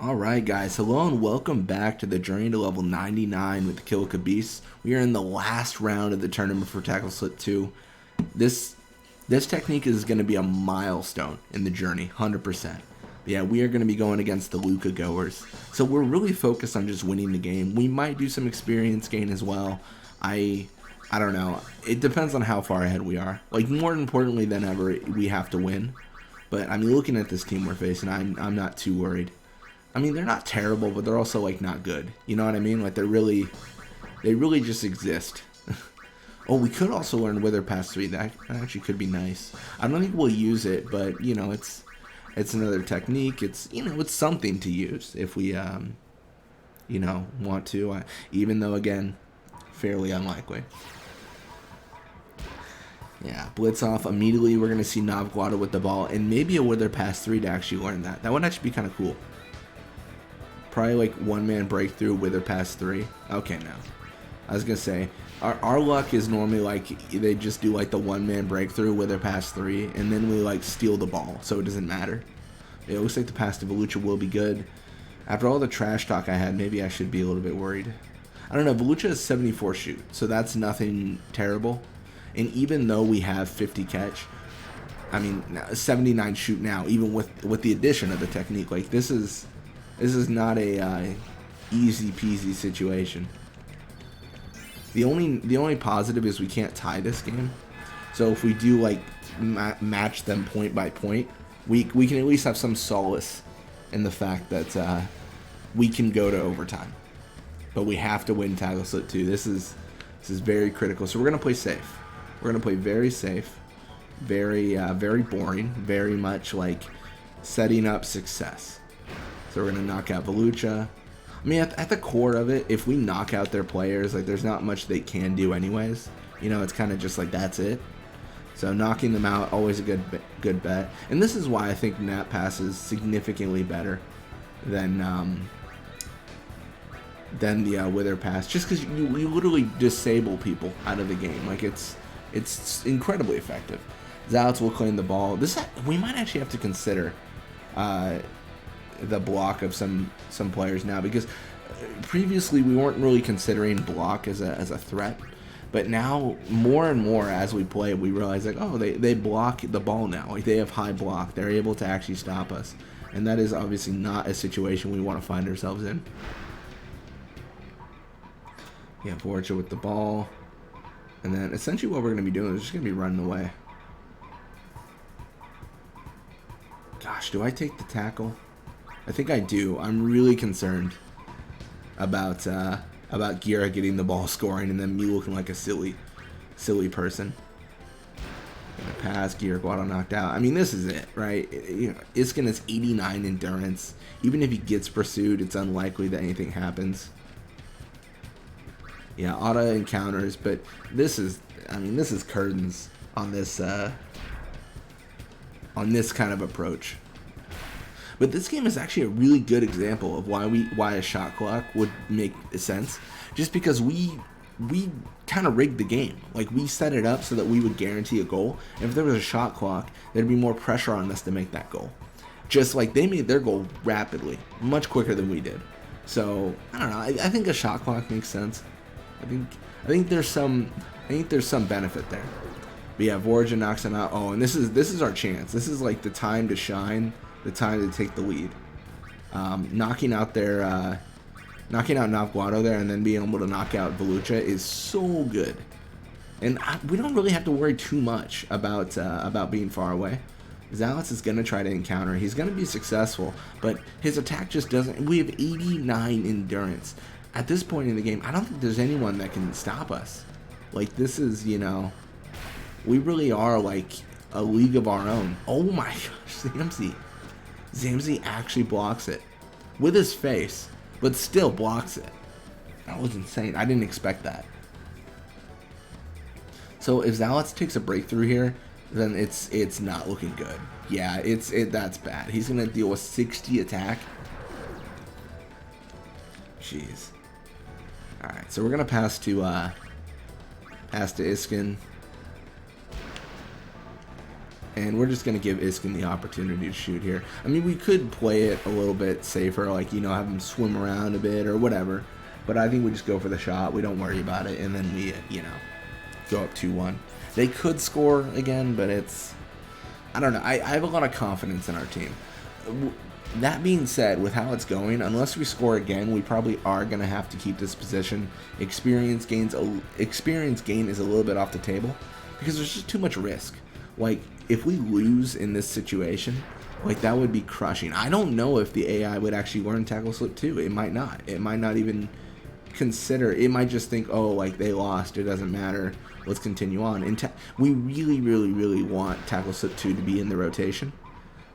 Alright guys, hello and welcome back to the journey to level 99 with the Kilika Beasts. We are in the last round of the tournament for Tackle Slit 2. This technique is going to be a milestone in the journey, 100%. Yeah, we are going to be going against the Luca Goers. So we're really focused on just winning the game. We might do some experience gain as well. I don't know. It depends on how far ahead we are. Like, more importantly than ever, we have to win. But I mean, looking at this team we're facing, I'm not too worried. I mean, they're not terrible, but they're also, like, not good. You know what I mean? Like, they really just exist. Oh, we could also learn Wither Pass 3. That actually could be nice. I don't think we'll use it, but, you know, it's another technique. It's, you know, it's something to use if we, you know, want to. Even though, again, fairly unlikely. Yeah, blitz off. Immediately, we're going to see Navguada with the ball, and maybe a Wither Pass 3 to actually learn that. That would actually be kind of cool. Probably like one-man breakthrough, Wither Pass 3. Okay, no. I was going to say, our luck is normally like they just do like the one-man breakthrough, Wither Pass 3, and then we like steal the ball, so it doesn't matter. It looks like the pass to Velucha will be good. After all the trash talk I had, maybe I should be a little bit worried. I don't know, Velucha has 74 shoot, so that's nothing terrible. And even though we have 50 catch, I mean, 79 shoot now, even with the addition of the technique, like this is not a easy peasy situation. The only positive is we can't tie this game. So if we do like match them point by point, we can at least have some solace in the fact that we can go to overtime. But we have to win Tackle Slit 2. This is very critical. So we're gonna play safe. We're gonna play very safe, very boring, very much like setting up success. So we're going to knock out Velucha. I mean, at the core of it, if we knock out their players, like there's not much they can do anyways. You know, it's kind of just like that's it. So knocking them out, always a good bet. And this is why I think Nat Pass is significantly better than the Wither Pass. Just because you literally disable people out of the game. Like it's incredibly effective. Zalats will claim the ball. We might actually have to consider the block of some players now, because previously we weren't really considering block as a threat, but now more and more as we play we realize like, oh, they block the ball now, like they have high block, they're able to actually stop us, and that is obviously not a situation we want to find ourselves in. Yeah, Vorcha with the ball, and then essentially what we're going to be doing is just going to be running away. Gosh, do I take the tackle? I think I do. I'm really concerned about Gira getting the ball scoring and then me looking like a silly person. Gonna pass, Gira Guado knocked out. I mean, this is it, right? You know, Iskin has 89 endurance. Even if he gets pursued, it's unlikely that anything happens. Yeah, auto encounters, but this is curtains on this kind of approach. But this game is actually a really good example of why a shot clock would make sense, just because we kind of rigged the game. Like, we set it up so that we would guarantee a goal, and if there was a shot clock, there'd be more pressure on us to make that goal. Just like they made their goal rapidly, much quicker than we did. So I don't know. I think a shot clock makes sense. I think there's some benefit there. But yeah, Vorja knocks him out. Oh, and this is our chance. This is like the time to shine. The time to take the lead. Knocking out Navguado there and then being able to knock out Velucha is so good. And we don't really have to worry too much about being far away. Zalats is going to try to encounter. He's going to be successful, but his attack just doesn't. We have 89 endurance. At this point in the game, I don't think there's anyone that can stop us. Like, this is, you know, we really are like a league of our own. Oh my gosh, Zamzi actually blocks it with his face, but still blocks it. That was insane. I didn't expect that. So if Zalats takes a breakthrough here, then it's not looking good. Yeah, that's bad. He's gonna deal with 60 attack. Jeez. All right, so we're gonna pass to Iskin. And we're just going to give Iskin the opportunity to shoot here. I mean, we could play it a little bit safer, like, you know, have him swim around a bit or whatever. But I think we just go for the shot. We don't worry about it. And then we, you know, go up 2-1. They could score again, but it's... I don't know. I have a lot of confidence in our team. That being said, with how it's going, unless we score again, we probably are going to have to keep this position. Experience gain is a little bit off the table because there's just too much risk. Like, if we lose in this situation, like, that would be crushing. I don't know if the AI would actually learn tackle slip 2. It might not. It might not even consider. It might just think, oh, like, they lost. It doesn't matter. Let's continue on. And we really, really, really want tackle slip 2 to be in the rotation.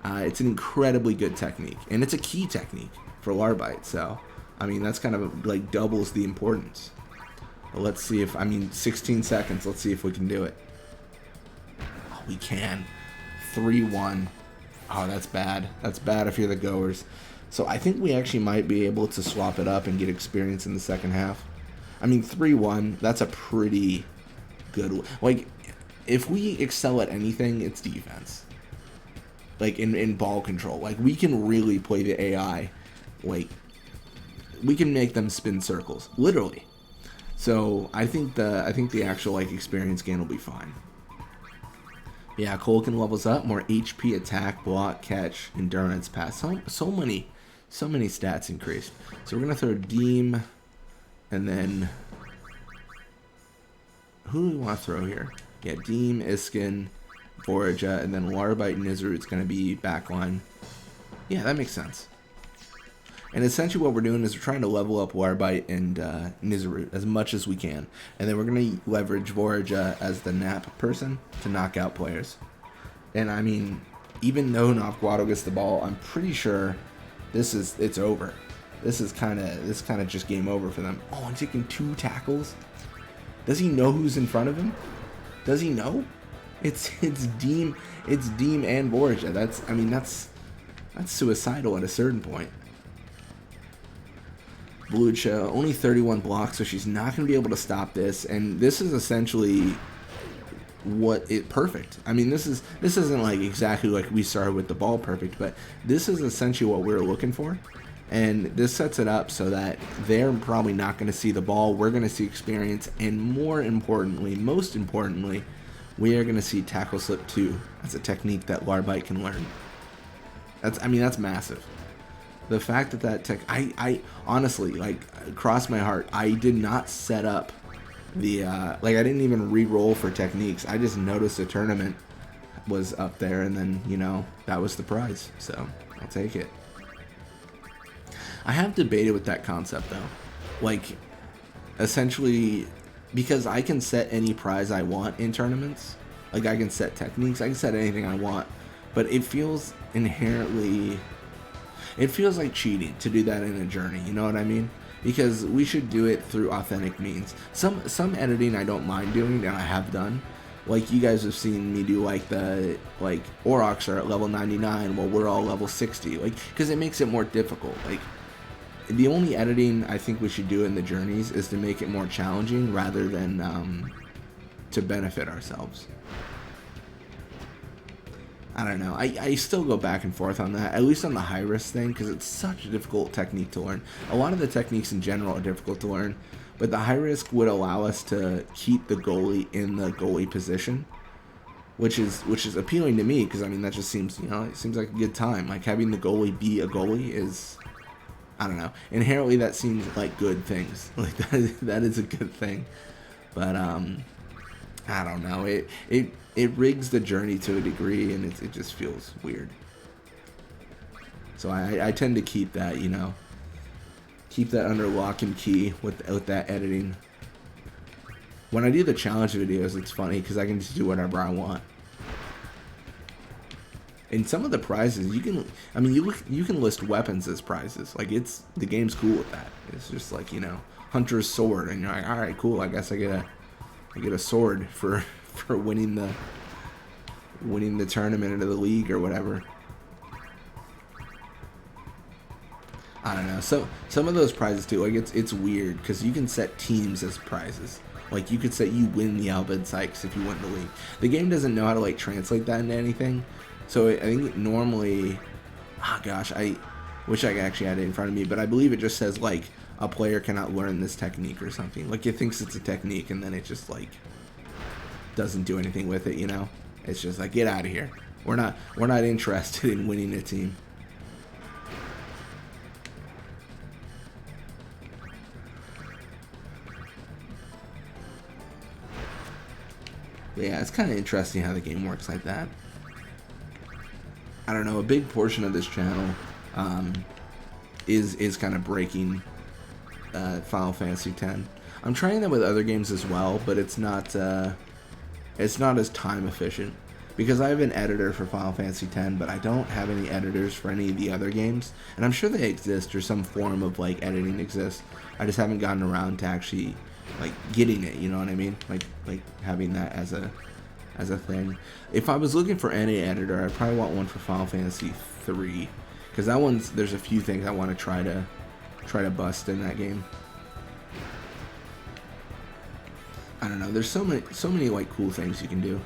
It's an incredibly good technique, and it's a key technique for Larbite. So, I mean, that's kind of like doubles the importance. But let's see if, I mean, 16 seconds. Let's see if we can do it. Oh, we can. 3-1. Oh, that's bad. That's bad if you're the Goers. So I think we actually might be able to swap it up and get experience in the second half. I mean, 3-1, that's a pretty good... Like, if we excel at anything, it's defense. Like, in ball control. Like, we can really play the AI. Like, we can make them spin circles. Literally. So, I think the actual, like, experience gain will be fine. Yeah, Kilika levels up. More HP, attack, block, catch, endurance, pass. So many stats increased. So, we're going to throw Deem. And then... Who do we want to throw here? Yeah, Deem, Iskin... Borja, and then Larbite and Nizarut's going to be backline. Yeah, that makes sense. And essentially what we're doing is we're trying to level up Larbite and Nizarut as much as we can. And then we're going to leverage Borja as the nap person to knock out players. And I mean, even though Navguado gets the ball, I'm pretty sure it's over. This kind of just game over for them. Oh, I'm taking 2 tackles. Does he know who's in front of him? Does he know? It's Deem and Borja. That's suicidal at a certain point. Blucha, only 31 blocks, so she's not going to be able to stop this. And this is essentially perfect. I mean, this isn't like exactly like we started with the ball perfect, but this is essentially what we were looking for. And this sets it up so that they're probably not going to see the ball. We're going to see experience, and most importantly, we are going to see tackle slip 2. That's a technique that Larbite can learn. That's massive. The fact that I honestly, like, crossed my heart. I did not set up the, I didn't even re-roll for techniques. I just noticed the tournament was up there, and then, you know, that was the prize. So, I'll take it. I have debated with that concept, though. Like, essentially... Because I can set any prize I want in tournaments. Like, I can set techniques. I can set anything I want. But it feels inherently... It feels like cheating to do that in a journey. You know what I mean? Because we should do it through authentic means. Some editing I don't mind doing, and I have done. Like, you guys have seen me do, like, Aurochs are at level 99 while we're all level 60. Like, because it makes it more difficult. Like... The only editing I think we should do in the journeys is to make it more challenging rather than to benefit ourselves. I don't know. I still go back and forth on that, at least on the high risk thing, because it's such a difficult technique to learn. A lot of the techniques in general are difficult to learn, but the high risk would allow us to keep the goalie in the goalie position, which is appealing to me, because I mean that just seems, you know, it seems like a good time. Like, having the goalie be a goalie is... I don't know. Inherently, that seems like good things. Like, that is a good thing. But, I don't know. It rigs the journey to a degree, and it just feels weird. So I tend to keep that, you know. Keep that under lock and key with that editing. When I do the challenge videos, it's funny, because I can just do whatever I want. And some of the prizes, you can list weapons as prizes. Like, the game's cool with that. It's just like, you know, Hunter's sword, and you're like, all right, cool. I guess I get a sword for winning the tournament into the league or whatever. I don't know. So some of those prizes too, like it's weird because you can set teams as prizes. Like you could say you win the Albed Sykes if you win the league. The game doesn't know how to like translate that into anything. So I think normally, oh gosh, I wish I actually had it in front of me, but I believe it just says like a player cannot learn this technique or something. Like it thinks it's a technique and then it just like doesn't do anything with it. You know, it's just like get out of here. We're not interested in winning a team. But yeah, it's kind of interesting how the game works like that. I don't know, a big portion of this channel is kind of breaking Final Fantasy X. I'm trying that with other games as well, but it's not as time efficient because I have an editor for Final Fantasy X, but I don't have any editors for any of the other games, and I'm sure they exist or some form of like editing exists. I just haven't gotten around to actually like getting it, you know what I mean? Like having that as a thing. If I was looking for any editor, I'd probably want one for Final Fantasy 3 because that one's there's a few things I want to try to bust in that game. I don't know. There's so many like cool things you can do.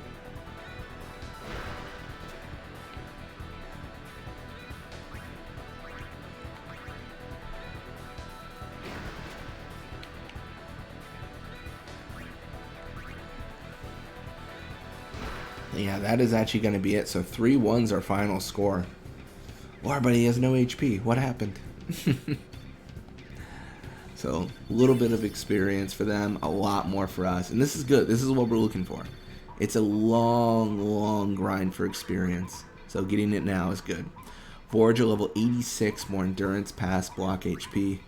Yeah, that is actually going to be it. So 3-1's our final score. Wow, but he has no HP. What happened? So a little bit of experience for them, a lot more for us. And this is good. This is what we're looking for. It's a long grind for experience. So getting it now is good. Forager level 86, more endurance, pass, block HP.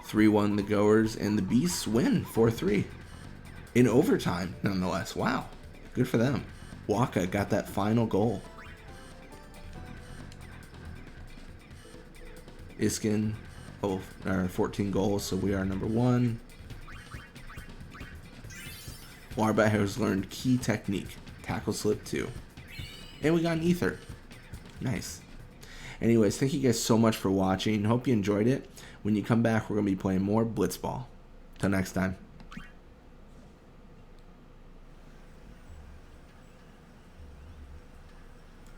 3-1 the Goers, and the Beasts win 4-3. In overtime, nonetheless. Wow. Good for them. Waka got that final goal. Iskin, 14 goals, so we are number 1. Warbot has learned key technique. Tackle slip 2. And we got an ether. Nice. Anyways, thank you guys so much for watching. Hope you enjoyed it. When you come back, we're going to be playing more Blitzball. Till next time.